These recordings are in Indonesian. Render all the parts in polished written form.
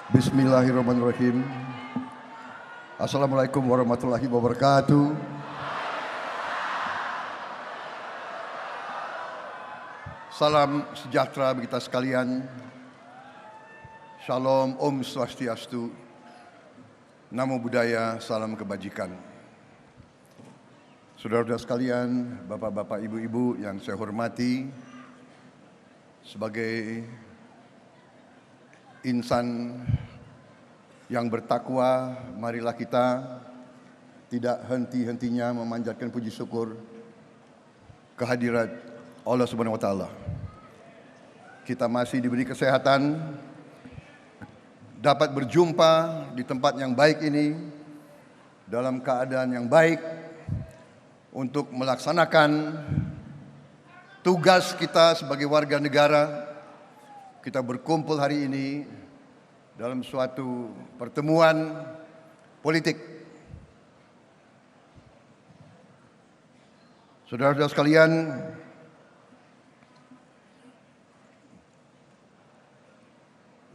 Bismillahirrahmanirrahim. Assalamualaikum warahmatullahi wabarakatuh. Salam sejahtera bagi kita sekalian. Shalom, Om Swastiastu. Namo Buddhaya, salam kebajikan. Saudara-saudara sekalian, bapak-bapak, ibu-ibu yang saya hormati, sebagai insan yang bertakwa, marilah kita tidak henti-hentinya memanjatkan puji syukur kehadirat Allah Subhanahu wa taala. Kita masih diberi kesehatan, dapat berjumpa di tempat yang baik ini dalam keadaan yang baik untuk melaksanakan tugas kita sebagai warga negara. Kita berkumpul hari ini dalam suatu pertemuan politik. Saudara-saudara sekalian,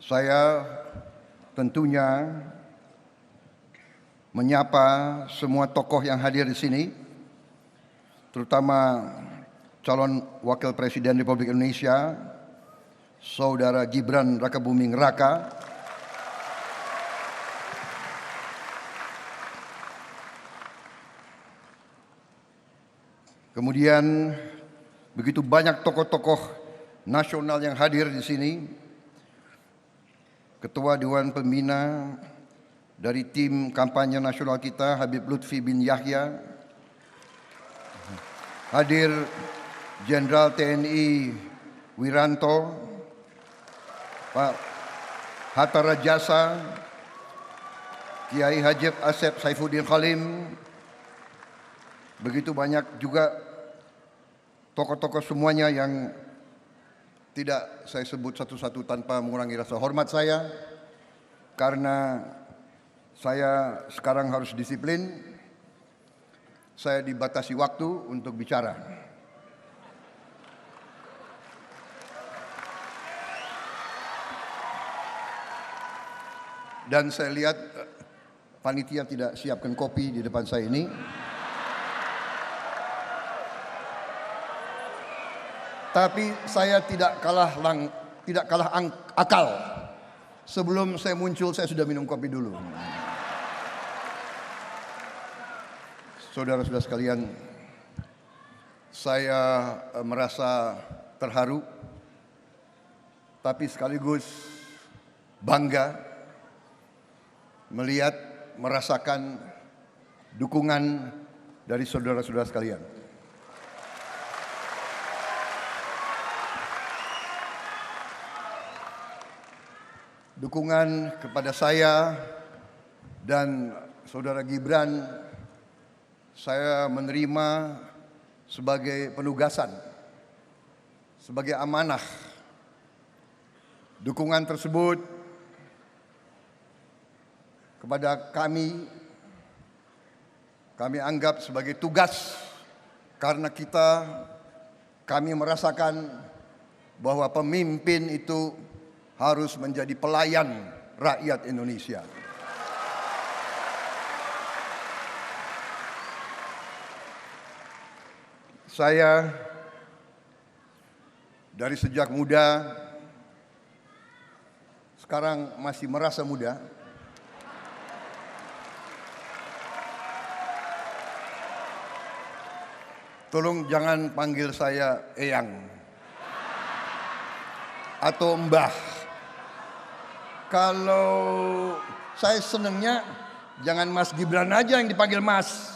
saya tentunya menyapa semua tokoh yang hadir di sini, terutama calon Wakil Presiden Republik Indonesia, Saudara Gibran Rakabuming Raka, kemudian begitu banyak tokoh-tokoh nasional yang hadir di sini, Ketua Dewan Pembina dari tim kampanye nasional kita Habib Lutfi bin Yahya, hadir Jenderal TNI Wiranto, Pak Hatta Rajasa, Kiai Haji Asep Saifuddin Khalim, begitu banyak juga tokoh-tokoh semuanya yang tidak saya sebut satu-satu tanpa mengurangi rasa hormat saya, karena saya sekarang harus disiplin, saya dibatasi waktu untuk bicara. Dan saya lihat panitia tidak siapkan kopi di depan saya ini. Tapi saya tidak kalah akal. Sebelum saya muncul, saya sudah minum kopi dulu. Saudara-saudara sekalian, saya merasa terharu, tapi sekaligus bangga melihat, merasakan dukungan dari saudara-saudara sekalian. Dukungan kepada saya dan saudara Gibran saya menerima sebagai penugasan, sebagai amanah. Dukungan tersebut kepada kami anggap sebagai tugas, karena kami merasakan bahwa pemimpin itu harus menjadi pelayan rakyat Indonesia. Saya dari sejak muda, sekarang masih merasa muda, tolong jangan panggil saya Eyang atau Mbah. Kalau saya senangnya jangan Mas Gibran aja yang dipanggil Mas.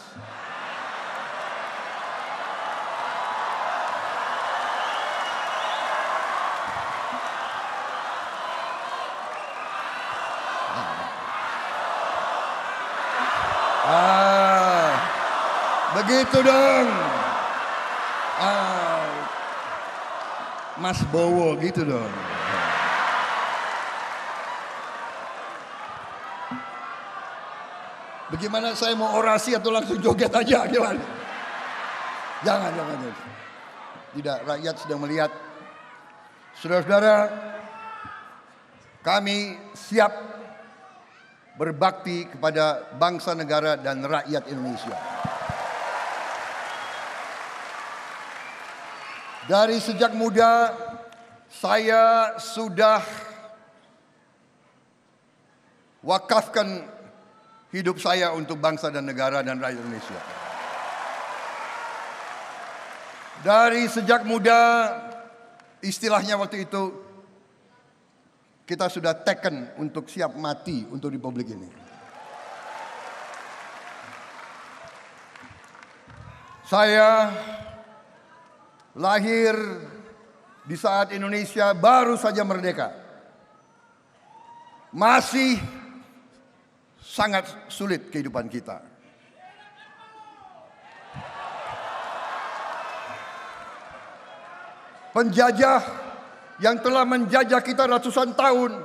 Begitu dong. Mas Bowo gitu dong. Bagaimana saya mau orasi atau langsung joget aja gimana? Jangan. Tidak, rakyat sedang melihat. Saudara-saudara, kami siap berbakti kepada bangsa, negara, dan rakyat Indonesia. Dari sejak muda saya sudah wakafkan hidup saya untuk bangsa dan negara dan rakyat Indonesia. Dari sejak muda, istilahnya waktu itu, kita sudah taken untuk siap mati untuk Republik ini. Saya lahir di saat Indonesia baru saja merdeka. Masih sangat sulit kehidupan kita. Penjajah yang telah menjajah kita ratusan tahun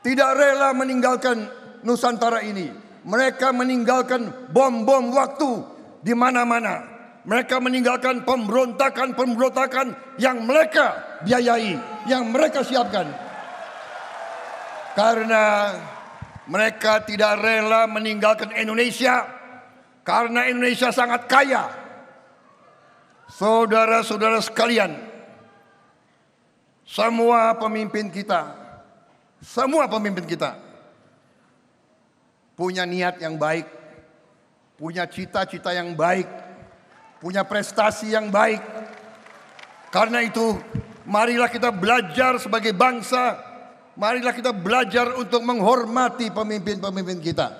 tidak rela meninggalkan Nusantara ini. Mereka meninggalkan bom-bom waktu di mana-mana. Mereka meninggalkan pemberontakan-pemberontakan yang mereka biayai, yang mereka siapkan. Karena mereka tidak rela meninggalkan Indonesia, karena Indonesia sangat kaya. Saudara-saudara sekalian, semua pemimpin kita punya niat yang baik, punya cita-cita yang baik, punya prestasi yang baik. Karena itu, marilah kita belajar sebagai bangsa, marilah kita belajar untuk menghormati pemimpin-pemimpin kita.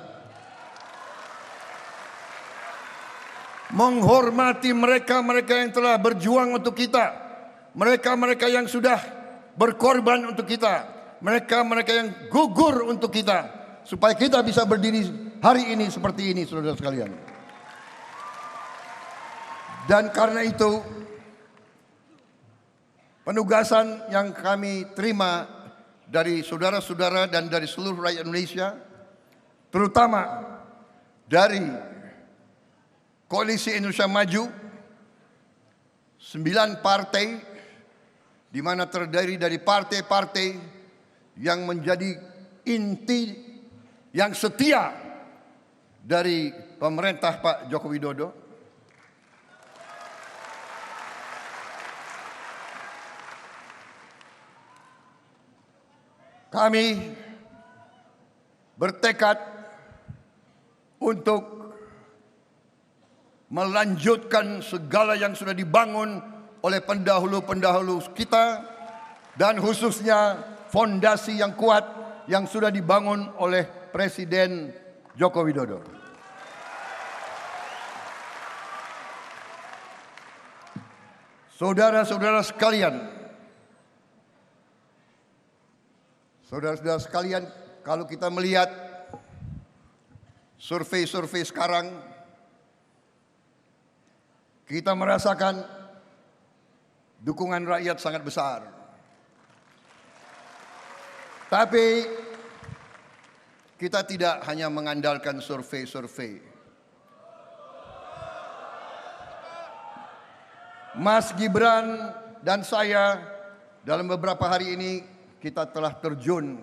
Menghormati mereka-mereka yang telah berjuang untuk kita, mereka-mereka yang sudah berkorban untuk kita, mereka-mereka yang gugur untuk kita, supaya kita bisa berdiri hari ini seperti ini, saudara sekalian. Dan karena itu, penugasan yang kami terima dari saudara-saudara dan dari seluruh rakyat Indonesia, terutama dari Koalisi Indonesia Maju, 9 partai, di mana terdiri dari partai-partai yang menjadi inti yang setia dari pemerintah Pak Joko Widodo. Kami bertekad untuk melanjutkan segala yang sudah dibangun oleh pendahulu-pendahulu kita, dan khususnya fondasi yang kuat yang sudah dibangun oleh Presiden Joko Widodo. Saudara-saudara sekalian, kalau kita melihat survei-survei sekarang, kita merasakan dukungan rakyat sangat besar. Tapi kita tidak hanya mengandalkan survei-survei. Mas Gibran dan saya dalam beberapa hari ini kita telah terjun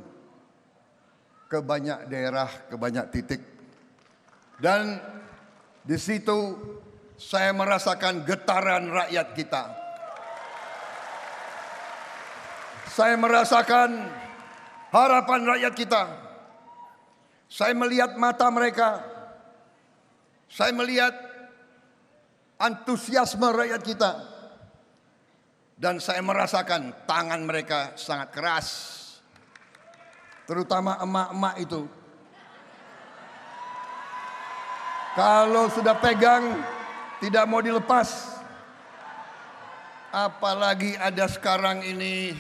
ke banyak daerah, ke banyak titik. Dan di situ saya merasakan getaran rakyat kita. Saya merasakan harapan rakyat kita. Saya melihat mata mereka. Saya melihat antusiasme rakyat kita. Dan saya merasakan tangan mereka sangat keras. Terutama emak-emak itu. Kalau sudah pegang, tidak mau dilepas. Apalagi ada sekarang ini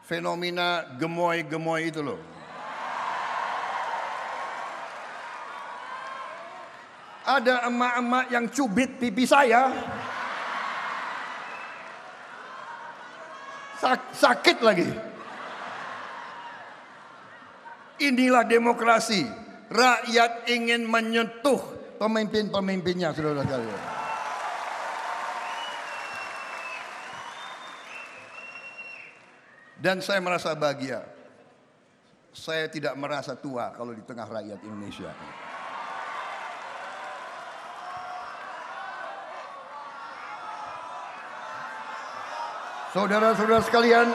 fenomena gemoy-gemoy itu loh. Ada emak-emak yang cubit pipi saya. Sakit lagi. Inilah demokrasi. Rakyat ingin menyentuh pemimpin-pemimpinnya, saudara-saudara. Dan saya merasa bahagia. saya tidak merasa tua kalau di tengah rakyat Indonesia. Saudara-saudara sekalian,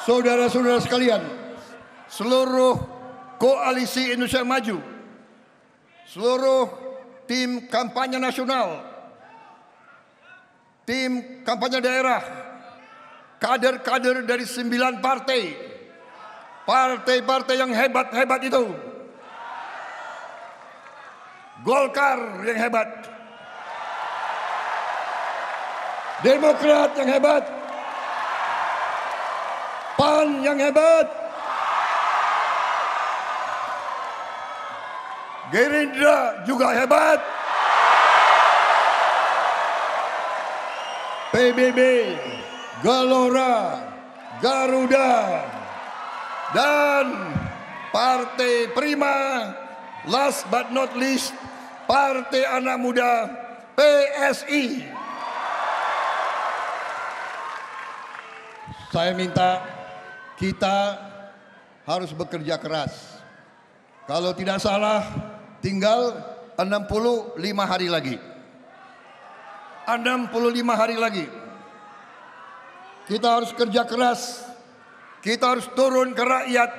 saudara-saudara sekalian, seluruh koalisi Indonesia Maju, seluruh tim kampanye nasional, tim kampanye daerah, kader-kader dari 9 partai, partai-partai yang hebat-hebat itu, Golkar yang hebat, Demokrat yang hebat, PAN yang hebat, Gerindra juga hebat, PBB, Gelora, Garuda, dan Partai Prima, last but not least, Partai Anak Muda, PSI. Saya minta kita harus bekerja keras. Kalau tidak salah, tinggal 65 hari lagi. 65 hari lagi. Kita harus kerja keras. Kita harus turun ke rakyat.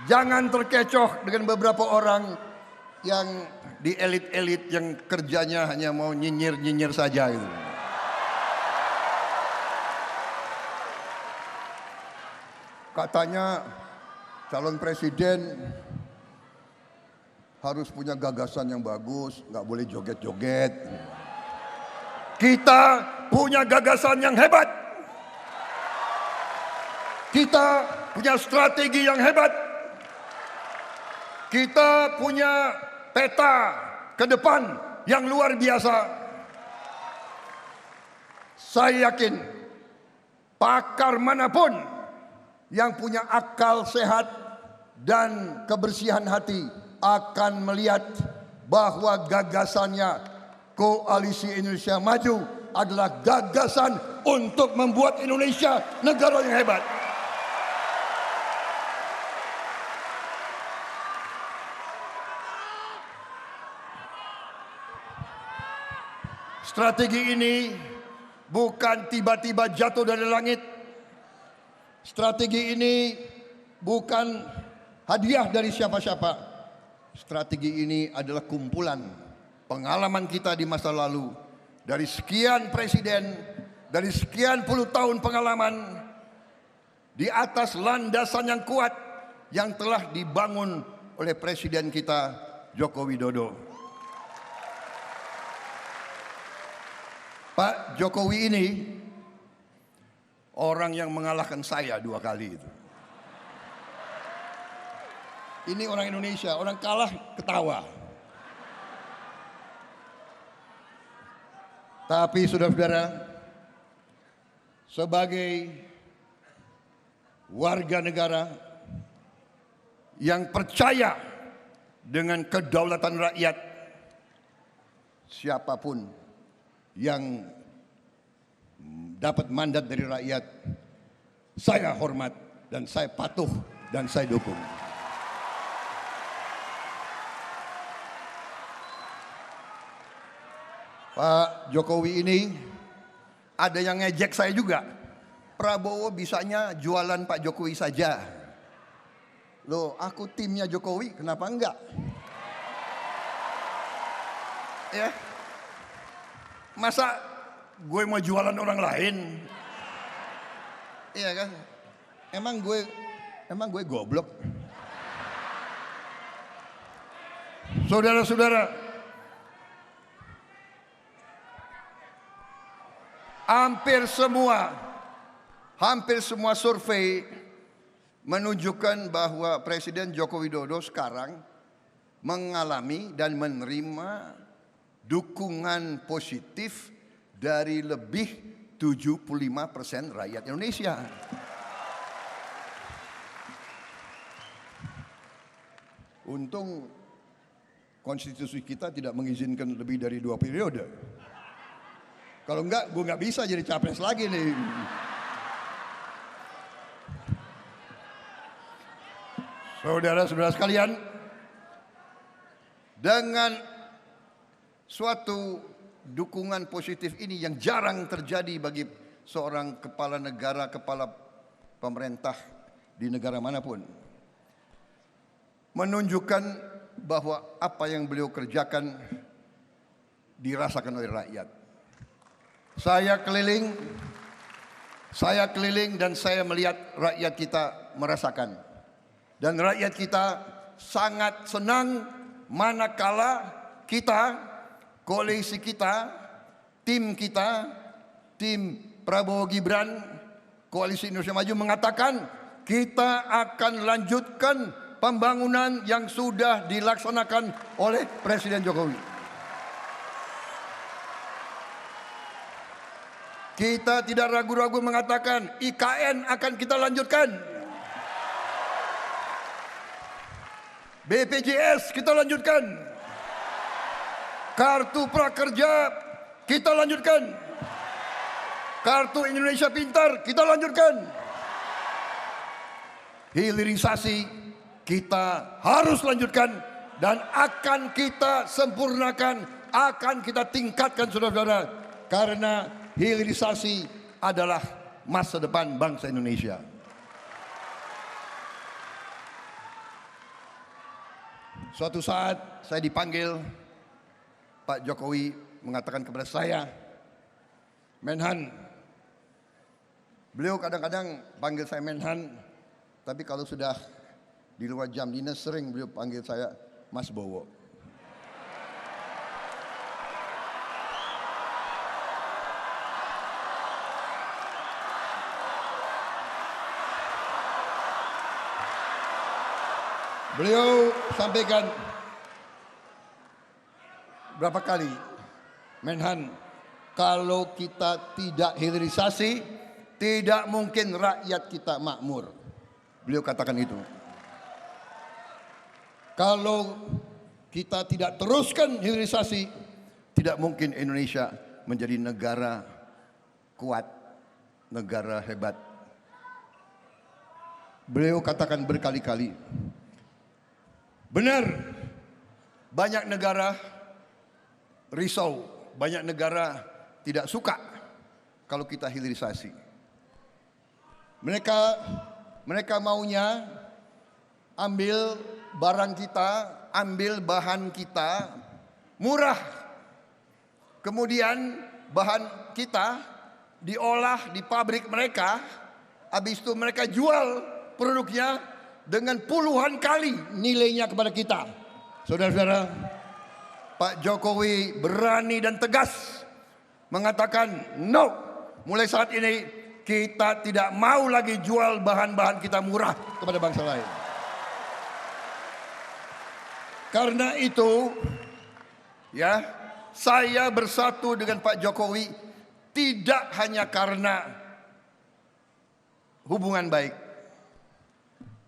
Jangan terkecoh dengan beberapa orang yang di elit-elit yang kerjanya hanya mau nyinyir-nyinyir saja gitu. Katanya calon presiden harus punya gagasan yang bagus, nggak boleh joget-joget. Kita punya gagasan yang hebat. Kita punya strategi yang hebat. Kita punya peta ke depan yang luar biasa. Saya yakin pakar manapun yang punya akal sehat dan kebersihan hati akan melihat bahwa gagasannya Koalisi Indonesia Maju adalah gagasan untuk membuat Indonesia negara yang hebat. Strategi ini bukan tiba-tiba jatuh dari langit. Strategi ini bukan hadiah dari siapa-siapa. Strategi ini adalah kumpulan pengalaman kita di masa lalu. Dari sekian presiden, dari sekian puluh tahun pengalaman, di atas landasan yang kuat yang telah dibangun oleh presiden kita Joko Widodo. Pak Jokowi ini orang yang mengalahkan saya 2 kali itu. Ini orang Indonesia, orang kalah ketawa. Tapi saudara-saudara, sebagai warga negara yang percaya dengan kedaulatan rakyat, siapapun yang dapat mandat dari rakyat, saya hormat dan saya patuh dan saya dukung. Pak Jokowi ini ada yang ngejek saya juga. Prabowo bisanya jualan Pak Jokowi saja. Loh, aku timnya Jokowi, kenapa enggak? Ya, masa gue mau jualan orang lain? Iya kan? Emang gue goblok? Saudara-saudara, hampir semua survei menunjukkan bahwa Presiden Joko Widodo sekarang mengalami dan menerima dukungan positif dari lebih 75% rakyat Indonesia. Untung konstitusi kita tidak mengizinkan lebih dari 2 periode. Kalau enggak, gue nggak bisa jadi capres lagi nih. Saudara-saudara sekalian, dengan suatu dukungan positif ini yang jarang terjadi bagi seorang kepala negara, kepala pemerintah di negara manapun, menunjukkan bahwa apa yang beliau kerjakan dirasakan oleh rakyat. Saya keliling dan saya melihat rakyat kita merasakan. Dan rakyat kita sangat senang manakala kita, koalisi kita, tim Prabowo Gibran, Koalisi Indonesia Maju mengatakan kita akan lanjutkan pembangunan yang sudah dilaksanakan oleh Presiden Jokowi. Kita tidak ragu-ragu mengatakan IKN akan kita lanjutkan. BPJS kita lanjutkan. Kartu Prakerja kita lanjutkan. Kartu Indonesia Pintar kita lanjutkan. Hilirisasi kita harus lanjutkan dan akan kita sempurnakan, akan kita tingkatkan, saudara-saudara, karena hilirisasi adalah masa depan bangsa Indonesia. Suatu saat saya dipanggil, Pak Jokowi mengatakan kepada saya, Menhan. Beliau kadang-kadang panggil saya Menhan, tapi kalau sudah di luar jam dinas sering beliau panggil saya Mas Bowo. Beliau sampaikan berapa kali, Menhan, kalau kita tidak hilirisasi, tidak mungkin rakyat kita makmur. Beliau katakan itu. Kalau kita tidak teruskan hilirisasi, tidak mungkin Indonesia menjadi negara kuat, negara hebat. Beliau katakan berkali-kali, benar, banyak negara risau, banyak negara tidak suka kalau kita hilirisasi. Mereka maunya ambil barang kita, ambil bahan kita murah. Kemudian bahan kita diolah di pabrik mereka, habis itu mereka jual produknya dengan puluhan kali nilainya kepada kita. Saudara-saudara, Pak Jokowi berani dan tegas mengatakan, no, mulai saat ini kita tidak mau lagi jual bahan-bahan kita murah kepada bangsa lain. Karena itu, ya, saya bersatu dengan Pak Jokowi tidak hanya karena hubungan baik,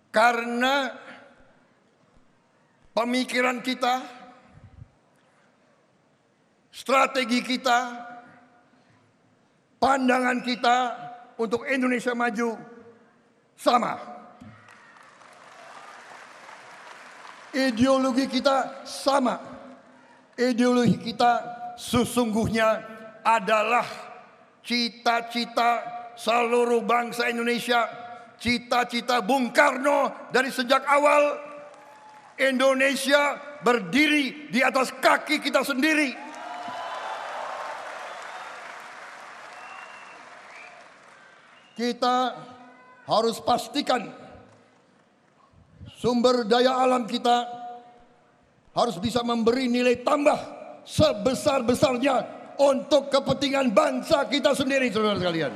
karena pemikiran kita, strategi kita, pandangan kita untuk Indonesia maju sama. Ideologi kita sama. Ideologi kita sesungguhnya adalah cita-cita seluruh bangsa Indonesia. Cita-cita Bung Karno dari sejak awal, Indonesia berdiri di atas kaki kita sendiri. Kita harus pastikan sumber daya alam kita harus bisa memberi nilai tambah sebesar-besarnya untuk kepentingan bangsa kita sendiri, saudara sekalian.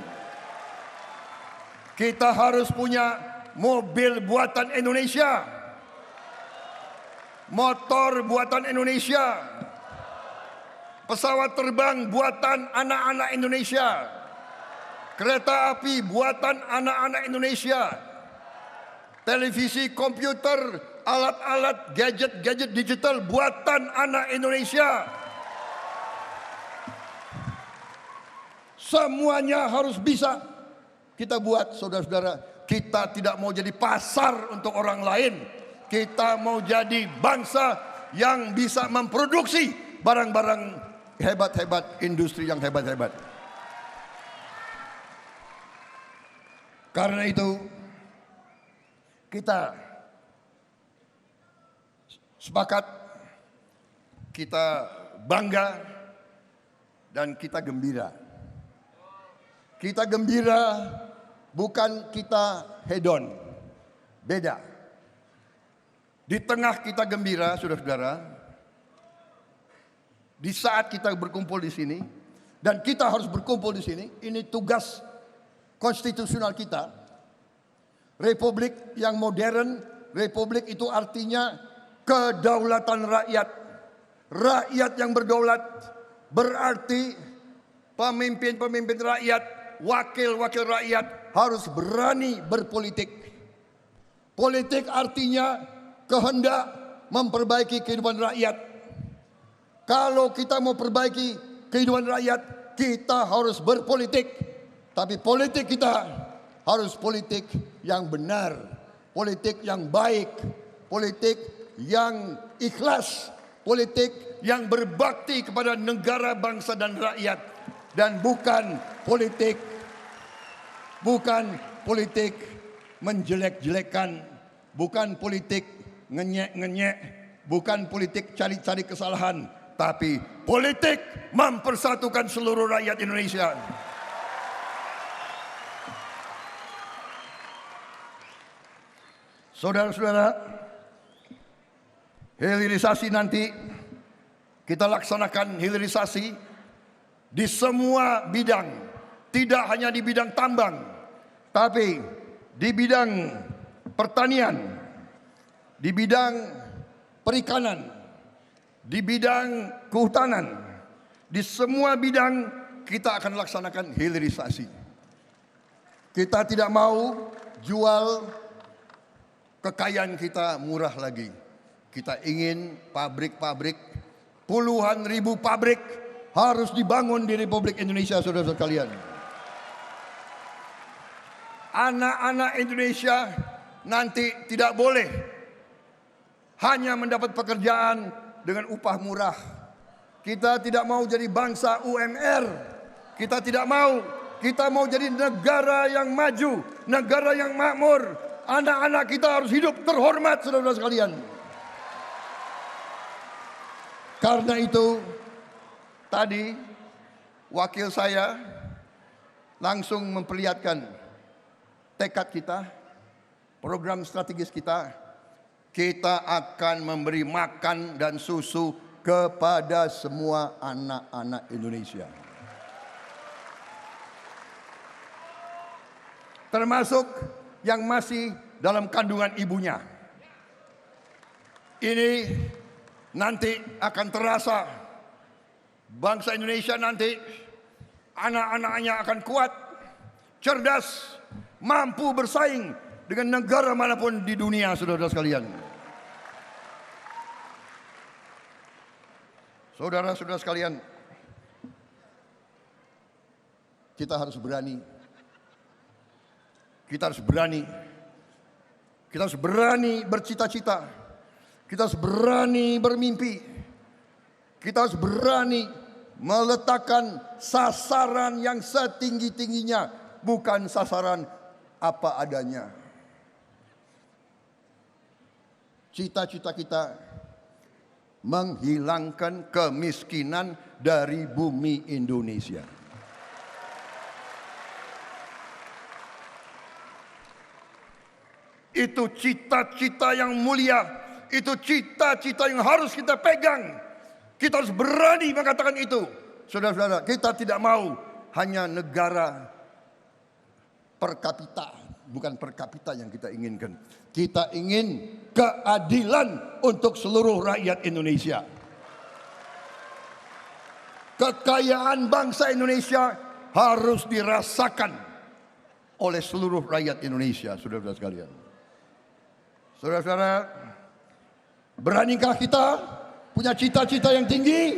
Kita harus punya mobil buatan Indonesia, motor buatan Indonesia, pesawat terbang buatan anak-anak Indonesia, kereta api buatan anak-anak Indonesia, televisi komputer alat-alat gadget digital buatan anak Indonesia. Semuanya harus bisa kita buat, saudara-saudara. Kita tidak mau jadi pasar untuk orang lain. Kita mau jadi bangsa yang bisa memproduksi barang-barang hebat-hebat, industri yang hebat-hebat. Karena itu kita sepakat, kita bangga, dan kita gembira. Kita gembira bukan kita hedon, beda. Di tengah kita gembira, saudara-saudara, di saat kita berkumpul di sini, dan kita harus berkumpul di sini, ini tugas konstitusional kita. Republik yang modern, republik itu artinya kedaulatan rakyat. Rakyat yang berdaulat berarti pemimpin-pemimpin rakyat, wakil-wakil rakyat harus berani berpolitik. Politik artinya kehendak memperbaiki kehidupan rakyat. Kalau kita mau perbaiki kehidupan rakyat, kita harus berpolitik. Tapi politik kita harus politik yang benar, politik yang baik, politik yang ikhlas, politik yang berbakti kepada negara, bangsa, dan rakyat. Dan bukan politik menjelek-jelekan, bukan politik ngenyek-ngenyek, bukan politik cari-cari kesalahan, tapi politik mempersatukan seluruh rakyat Indonesia. Saudara-saudara, hilirisasi nanti kita laksanakan hilirisasi di semua bidang, tidak hanya di bidang tambang, tapi di bidang pertanian, di bidang perikanan, di bidang kehutanan, di semua bidang kita akan laksanakan hilirisasi. Kita tidak mau jual kekayaan kita murah lagi. Kita ingin pabrik-pabrik, puluhan ribu pabrik harus dibangun di Republik Indonesia, saudara-saudara sekalian. Anak-anak Indonesia nanti tidak boleh hanya mendapat pekerjaan dengan upah murah. Kita tidak mau jadi bangsa UMR. Kita tidak mau. Kita mau jadi negara yang maju, negara yang makmur. Anak-anak kita harus hidup terhormat, saudara-saudara sekalian. Karena itu, tadi wakil saya langsung memperlihatkan tekad kita, program strategis kita. Kita akan memberi makan dan susu kepada semua anak-anak Indonesia. Termasuk yang masih dalam kandungan ibunya. Ini nanti akan terasa, bangsa Indonesia nanti anak-anaknya akan kuat, cerdas, mampu bersaing dengan negara manapun di dunia, saudara-saudara sekalian. Saudara-saudara sekalian, kita harus berani. Kita harus berani. Kita harus berani bercita-cita. Kita harus berani bermimpi. Kita harus berani meletakkan sasaran yang setinggi-tingginya, bukan sasaran apa adanya. Cita-cita kita menghilangkan kemiskinan dari bumi Indonesia. Itu cita-cita yang mulia, itu cita-cita yang harus kita pegang. Kita harus berani mengatakan itu. Saudara-saudara, kita tidak mau hanya negara per kapita, bukan per kapita yang kita inginkan. Kita ingin keadilan untuk seluruh rakyat Indonesia. Kekayaan bangsa Indonesia harus dirasakan oleh seluruh rakyat Indonesia, saudara-saudara sekalian. Saudara-saudara, Beranikah kita punya cita-cita yang tinggi?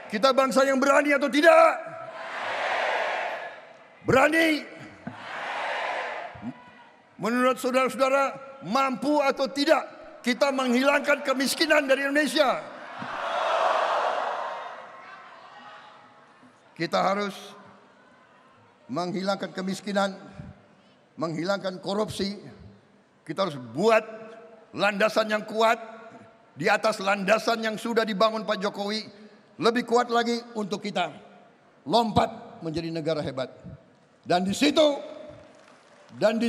Kita bangsa yang berani atau tidak? Berani? Menurut saudara-saudara, mampu atau tidak kita menghilangkan kemiskinan dari Indonesia? Kita harus menghilangkan kemiskinan, menghilangkan korupsi. Kita harus buat landasan yang kuat di atas landasan yang sudah dibangun Pak Jokowi, lebih kuat lagi untuk kita lompat menjadi negara hebat. Dan di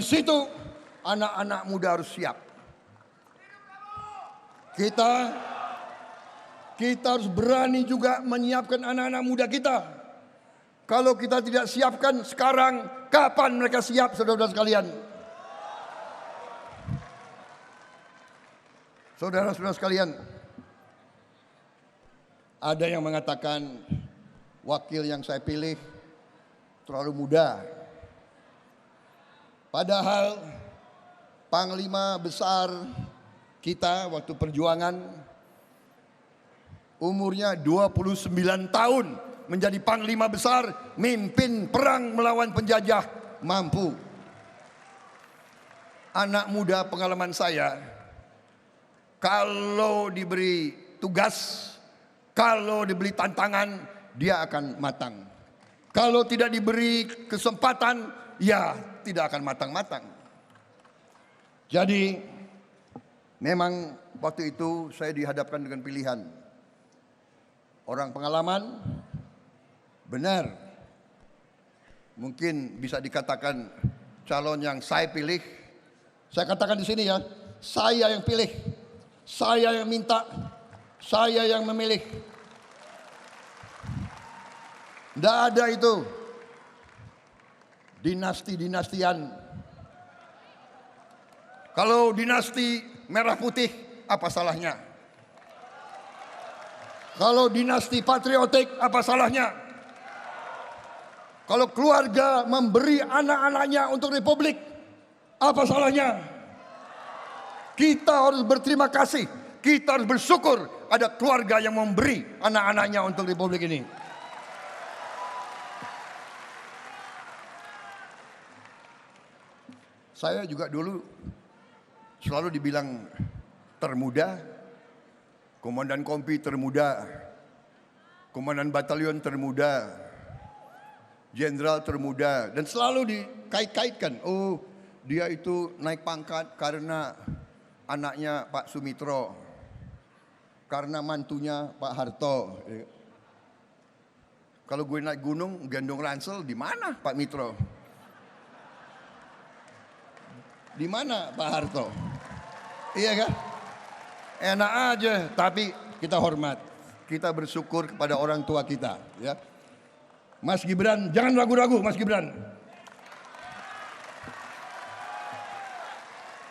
situ anak-anak muda harus siap. Kita harus berani juga menyiapkan anak-anak muda kita. Kalau kita tidak siapkan sekarang, kapan mereka siap, saudara-saudara sekalian? Saudara-saudara sekalian, ada yang mengatakan wakil yang saya pilih terlalu muda. Padahal Panglima besar kita waktu perjuangan umurnya 29 tahun menjadi Panglima besar, mimpin perang melawan penjajah, mampu. Anak muda pengalaman saya, kalau diberi tugas, kalau diberi tantangan, dia akan matang. Kalau tidak diberi kesempatan, ya tidak akan matang-matang. Jadi memang waktu itu saya dihadapkan dengan pilihan. Orang pengalaman, benar. Mungkin bisa dikatakan calon yang saya pilih. Saya katakan di sini ya, saya yang pilih. Saya yang minta, saya yang memilih. Tidak ada itu dinasti-dinastian. Kalau dinasti merah putih, apa salahnya? Kalau dinasti patriotik, apa salahnya? Kalau keluarga memberi anak-anaknya untuk republik, apa salahnya? Kita harus berterima kasih, kita harus bersyukur ada keluarga yang memberi anak-anaknya untuk republik ini. Saya juga dulu selalu dibilang termuda, komandan kompi termuda, komandan batalion termuda, jenderal termuda, dan selalu dikait-kaitkan. Oh, dia itu naik pangkat karena anaknya Pak Sumitro, karena mantunya Pak Harto. Kalau gue naik gunung gendong ransel, di mana Pak Mitro? Di mana Pak Harto? Iya kan? Enak aja, tapi kita hormat. Kita bersyukur kepada orang tua kita, ya. Mas Gibran, jangan ragu-ragu, Mas Gibran.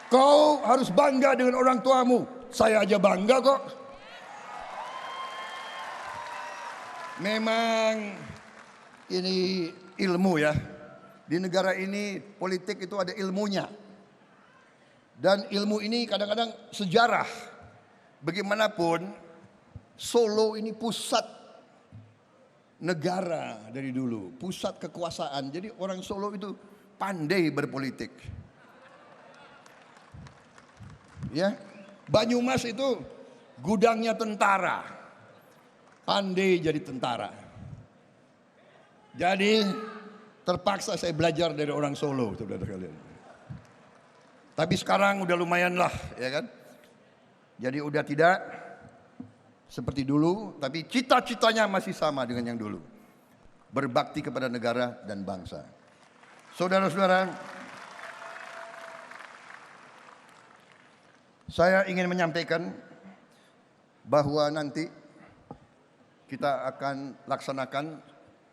Kau harus bangga dengan orang tuamu. Saya aja bangga kok. Memang ini ilmu ya. Di negara ini politik itu ada ilmunya. Dan ilmu ini kadang-kadang sejarah. Bagaimanapun Solo ini pusat negara dari dulu, pusat kekuasaan. Jadi orang Solo itu pandai berpolitik. Ya, Banyumas itu gudangnya tentara, pandai jadi tentara. Jadi terpaksa saya belajar dari orang Solo, saudara kalian. Tapi sekarang udah lumayan lah, ya kan? Jadi udah tidak seperti dulu, tapi cita-citanya masih sama dengan yang dulu. Berbakti kepada negara dan bangsa. Saudara-saudara, saya ingin menyampaikan bahwa nanti kita akan laksanakan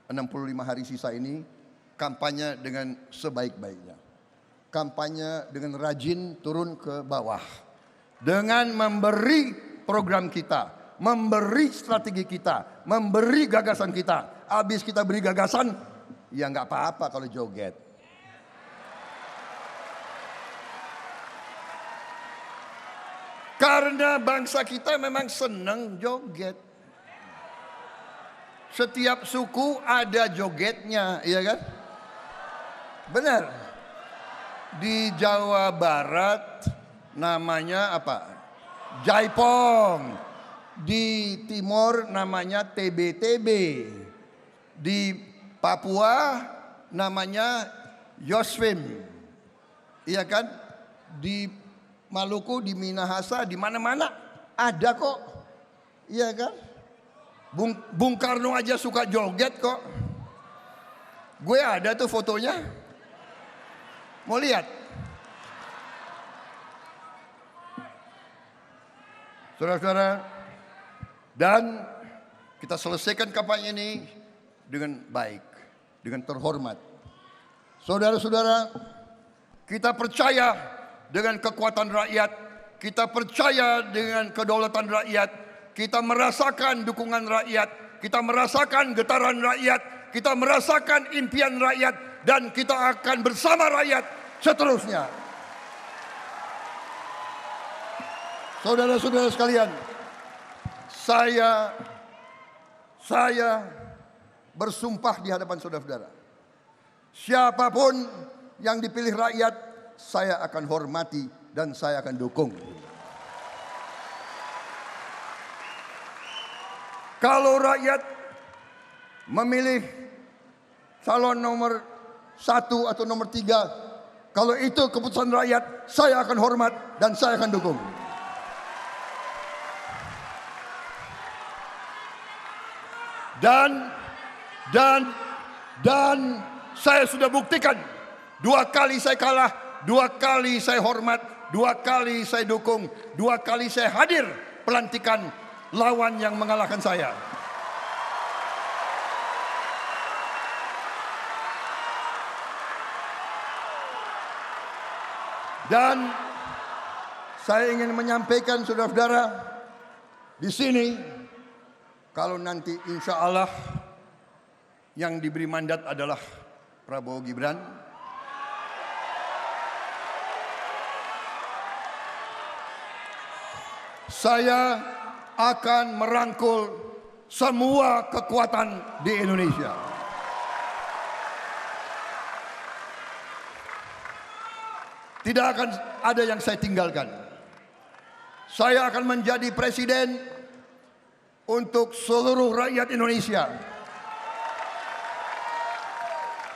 65 hari sisa ini kampanye dengan sebaik-baiknya. Kampanye dengan rajin turun ke bawah. Dengan memberi program kita, memberi strategi kita, memberi gagasan kita. Habis kita beri gagasan, ya nggak apa-apa kalau joget. Karena bangsa kita memang senang joget. Setiap suku ada jogetnya, iya kan? Benar. Di Jawa Barat namanya apa? Jaipong. Di Timur namanya TB-TB. Di Papua namanya Yosvim. Iya kan? Di Maluku, di Minahasa, di mana-mana ada kok. Iya kan? Bung Karno aja suka joget kok. Gue ada tuh fotonya. Mau lihat? Saudara-saudara, dan kita selesaikan kampanye ini dengan baik, dengan terhormat. Saudara-saudara, kita percaya dengan kekuatan rakyat, kita percaya dengan kedaulatan rakyat, kita merasakan dukungan rakyat, kita merasakan getaran rakyat, kita merasakan impian rakyat, dan kita akan bersama rakyat seterusnya. Saudara-saudara sekalian, saya bersumpah di hadapan saudara-saudara, siapapun yang dipilih rakyat, saya akan hormati dan saya akan dukung. Kalau rakyat memilih calon nomor 1 atau nomor 3, kalau itu keputusan rakyat, saya akan hormat dan saya akan dukung. Dan saya sudah buktikan, 2 kali saya kalah, 2 kali saya hormat, 2 kali saya dukung, 2 kali saya hadir pelantikan lawan yang mengalahkan saya. Dan saya ingin menyampaikan saudara-saudara di sini, kalau nanti insya Allah yang diberi mandat adalah Prabowo Gibran, saya akan merangkul semua kekuatan di Indonesia. Tidak akan ada yang saya tinggalkan. Saya akan menjadi presiden untuk seluruh rakyat Indonesia.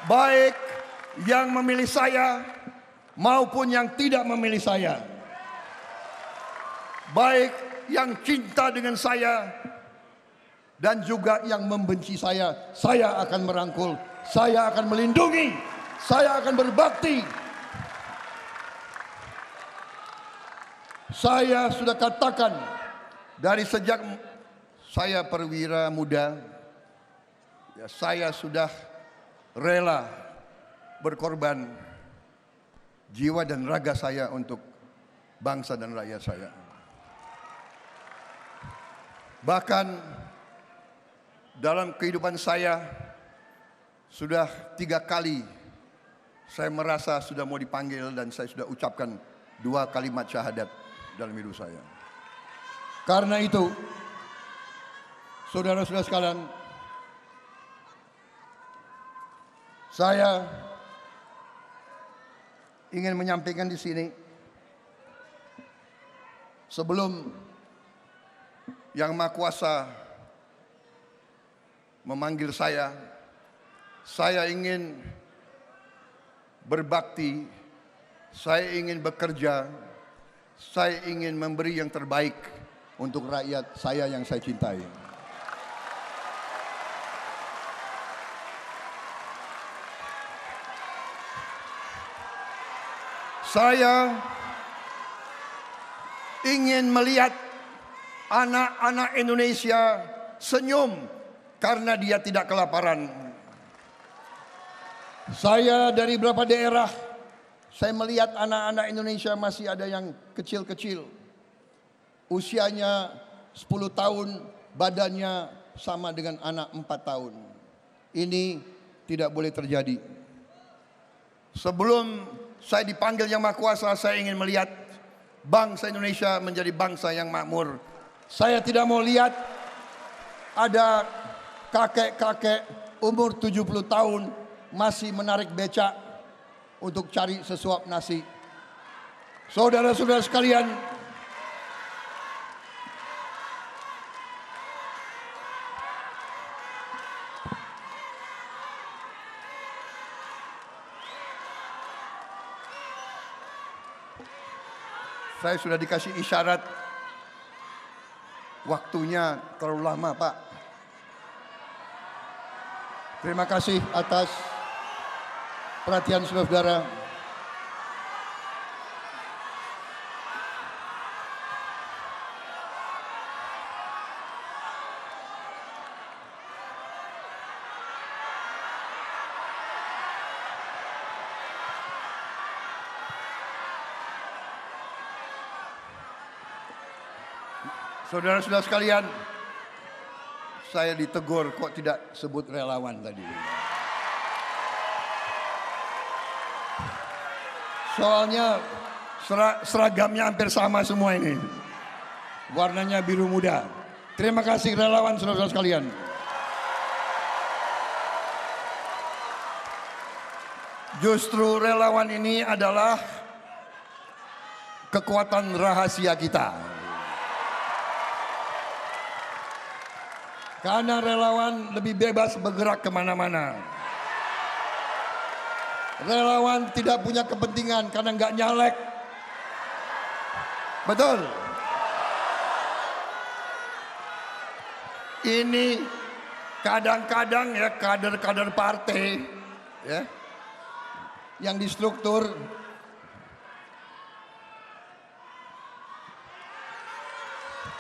Baik yang memilih saya maupun yang tidak memilih saya. Baik yang cinta dengan saya dan juga yang membenci saya akan merangkul, saya akan melindungi, saya akan berbakti. Saya sudah katakan dari sejak saya perwira muda, ya saya sudah rela berkorban jiwa dan raga saya untuk bangsa dan rakyat saya. Bahkan dalam kehidupan saya sudah 3 kali saya merasa sudah mau dipanggil dan saya sudah ucapkan 2 kalimat syahadat dalam hidup saya. Karena itu, saudara-saudara sekalian, saya ingin menyampaikan di sini, sebelum Yang Maha Kuasa memanggil saya ingin berbakti, saya ingin bekerja, saya ingin memberi yang terbaik untuk rakyat saya yang saya cintai. Saya ingin melihat anak-anak Indonesia senyum karena dia tidak kelaparan. Saya dari beberapa daerah, saya melihat anak-anak Indonesia masih ada yang kecil-kecil. Usianya 10 tahun, badannya sama dengan anak 4 tahun. Ini tidak boleh terjadi. Sebelum saya dipanggil Yang Maha Kuasa, saya ingin melihat bangsa Indonesia menjadi bangsa yang makmur. Saya tidak mau lihat ada kakek-kakek umur 70 tahun masih menarik becak untuk cari sesuap nasi. Saudara-saudara sekalian, saya sudah dikasih isyarat waktunya terlalu lama, Pak. Terima kasih atas perhatian saudara-saudara. Saudara-saudara sekalian, saya ditegur kok tidak sebut relawan tadi. Soalnya seragamnya hampir sama semua ini. Warnanya biru muda. Terima kasih relawan saudara-saudara sekalian. Justru relawan ini adalah kekuatan rahasia kita. Karena relawan lebih bebas bergerak kemana-mana. Relawan tidak punya kepentingan karena nggak nyalek. Betul. Ini kadang-kadang ya kader-kader partai ya yang distruktur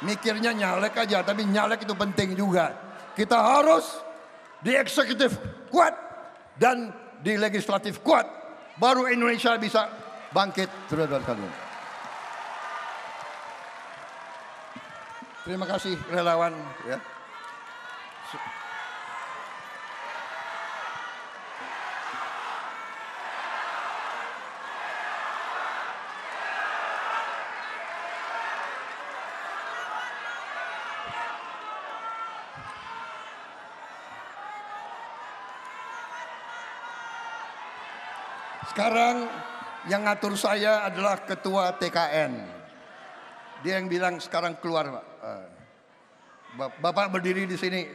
mikirnya nyalek aja, tapi nyalek itu penting juga. Kita harus di eksekutif kuat dan di legislatif kuat, baru Indonesia bisa bangkit, saudara-saudara sekalian. Terima kasih relawan ya. Sekarang yang ngatur saya adalah ketua TKN. Dia yang bilang sekarang keluar, Pak. Bapak berdiri di sini.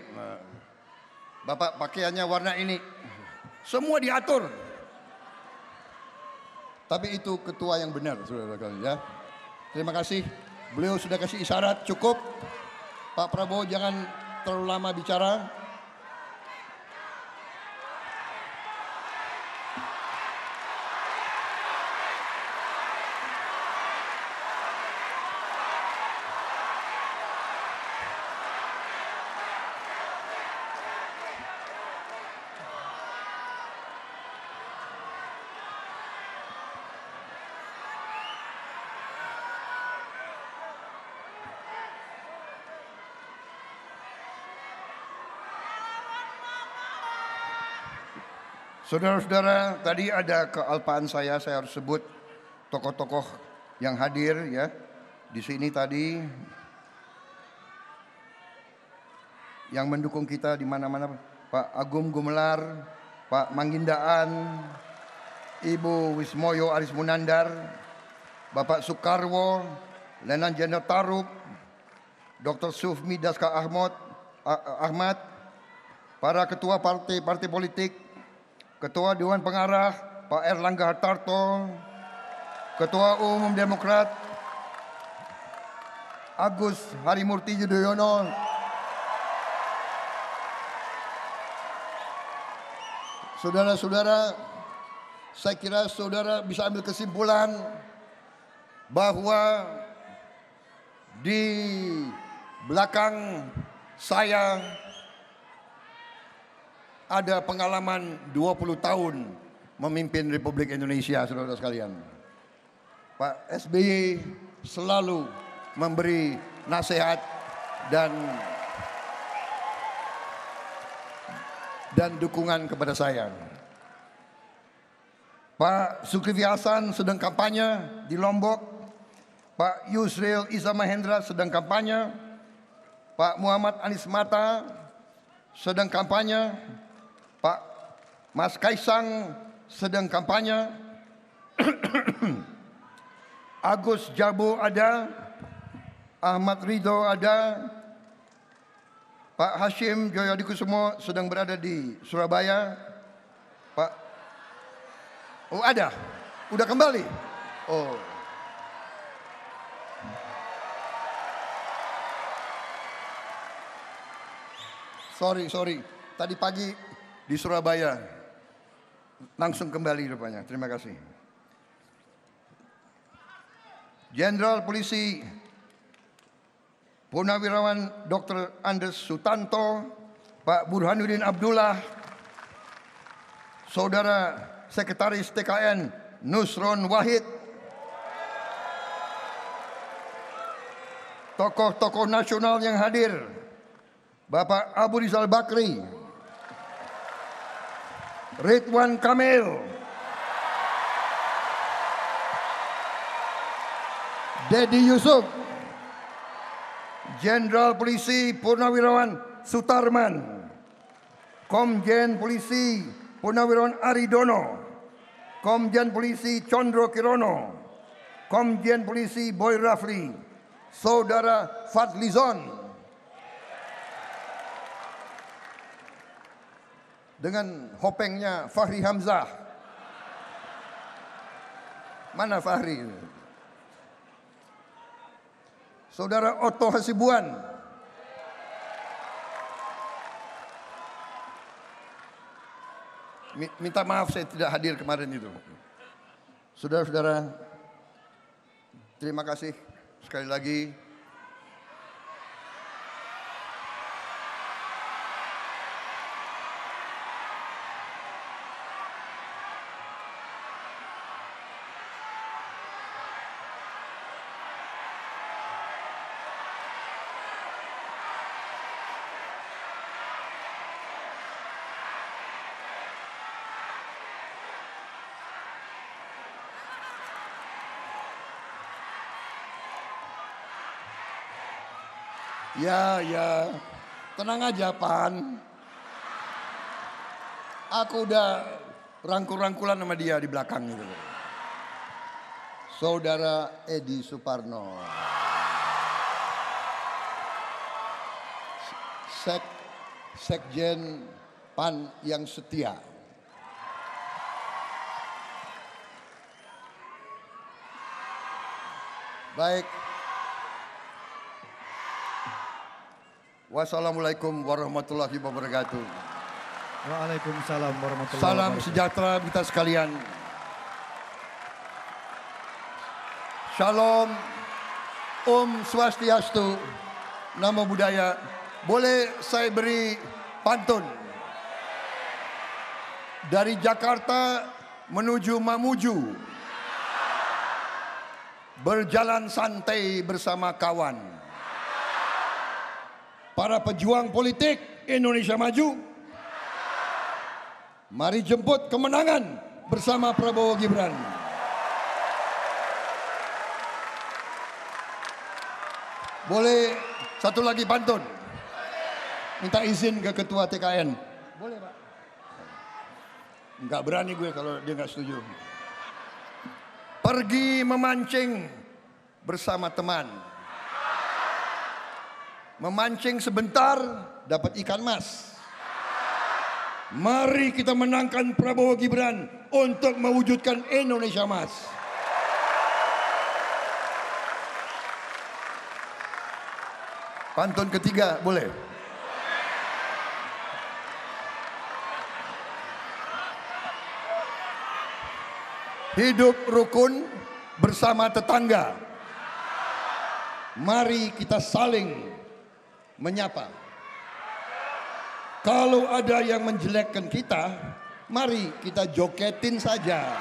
Bapak pakaiannya warna ini. Semua diatur. Tapi itu ketua yang benar, saudara-saudara ya. Terima kasih. Beliau sudah kasih isyarat cukup. Pak Prabowo jangan terlalu lama bicara. Saudara-saudara, tadi ada kealpaan saya harus sebut tokoh-tokoh yang hadir ya di sini tadi, yang mendukung kita di mana-mana. Pak Agung Gumelar, Pak Manggindaan, Ibu Wismoyo Aris Munandar, Bapak Soekarwo, Letnan Jenderal Tarub, Dr. Sufmi Daska Ahmad, para ketua partai-partai politik, Ketua Dewan Pengarah Pak Erlangga Hartarto, Ketua Umum Demokrat Agus Harimurti Yudhoyono, saudara-saudara, saya kira saudara bisa ambil kesimpulan bahwa di belakang saya ada pengalaman 20 tahun memimpin Republik Indonesia, saudara sekalian. Pak SBY selalu memberi nasihat dan dukungan kepada saya. Pak Zulkifli Hasan sedang kampanye di Lombok. Pak Yusril Iza Mahendra sedang kampanye, Pak Muhammad Anies Mata sedang kampanye, Pak Mas Kaisang sedang kampanye, Agus Jabo ada, Ahmad Ridho ada, Pak Hashim Joyadikusumo sedang berada di Surabaya. Pak, oh ada, udah kembali. Oh, sorry, tadi pagi di Surabaya, langsung kembali rupanya. Terima kasih. Jenderal Polisi Purnawirawan Dr. Andes Sutanto, Pak Burhanuddin Abdullah, Saudara Sekretaris TKN Nusron Wahid, tokoh-tokoh nasional yang hadir, Bapak Abu Rizal Bakri, Ridwan Kamil, Dedi Yusuf, Jenderal Polisi Purnawirawan Sutarman, Komjen Polisi Purnawirawan Aridono, Komjen Polisi Condro Kirono, Komjen Polisi Boy Rafli, Saudara Fadlizon, dengan hopengnya Fahri Hamzah. Mana Fahri? Saudara Otto Hasibuan, minta maaf saya tidak hadir kemarin itu. Saudara-saudara, terima kasih sekali lagi. Ya, tenang aja Pan. Aku udah rangkul-rangkulan sama dia di belakang gitu. Saudara Edi Suparno, Sekjen PAN yang setia. Baik. Wassalamualaikum warahmatullahi wabarakatuh. Waalaikumsalam warahmatullahi Salam wabarakatuh. sejahtera kita sekalian. Shalom, Om Swastiastu, Namo Buddhaya. Boleh saya beri pantun? Dari Jakarta menuju Mamuju, berjalan santai bersama kawan. Para pejuang politik Indonesia Maju, mari jemput kemenangan bersama Prabowo Gibran. Boleh satu lagi pantun? Minta izin ke Ketua TKN. Boleh Pak? Enggak berani gue kalau dia enggak setuju. Pergi memancing bersama teman. Memancing sebentar dapat ikan mas. Mari kita menangkan Prabowo Gibran untuk mewujudkan Indonesia Mas. Pantun ketiga boleh? Hidup rukun bersama tetangga. Mari kita saling menyapa. Kalau ada yang menjelekkan kita, mari kita joketin saja.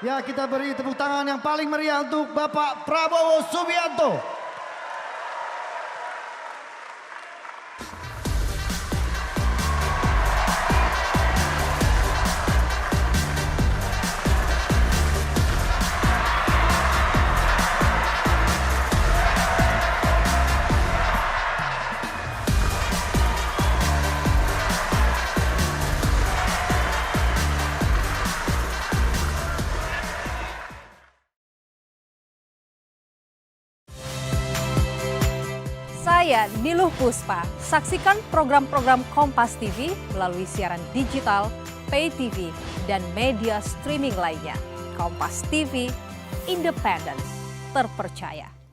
Ya, kita beri tepuk tangan yang paling meriah untuk Bapak Prabowo Subianto. Saya Niluh Puspa. Saksikan program-program Kompas TV melalui siaran digital, pay TV, dan media streaming lainnya. Kompas TV, independen, terpercaya.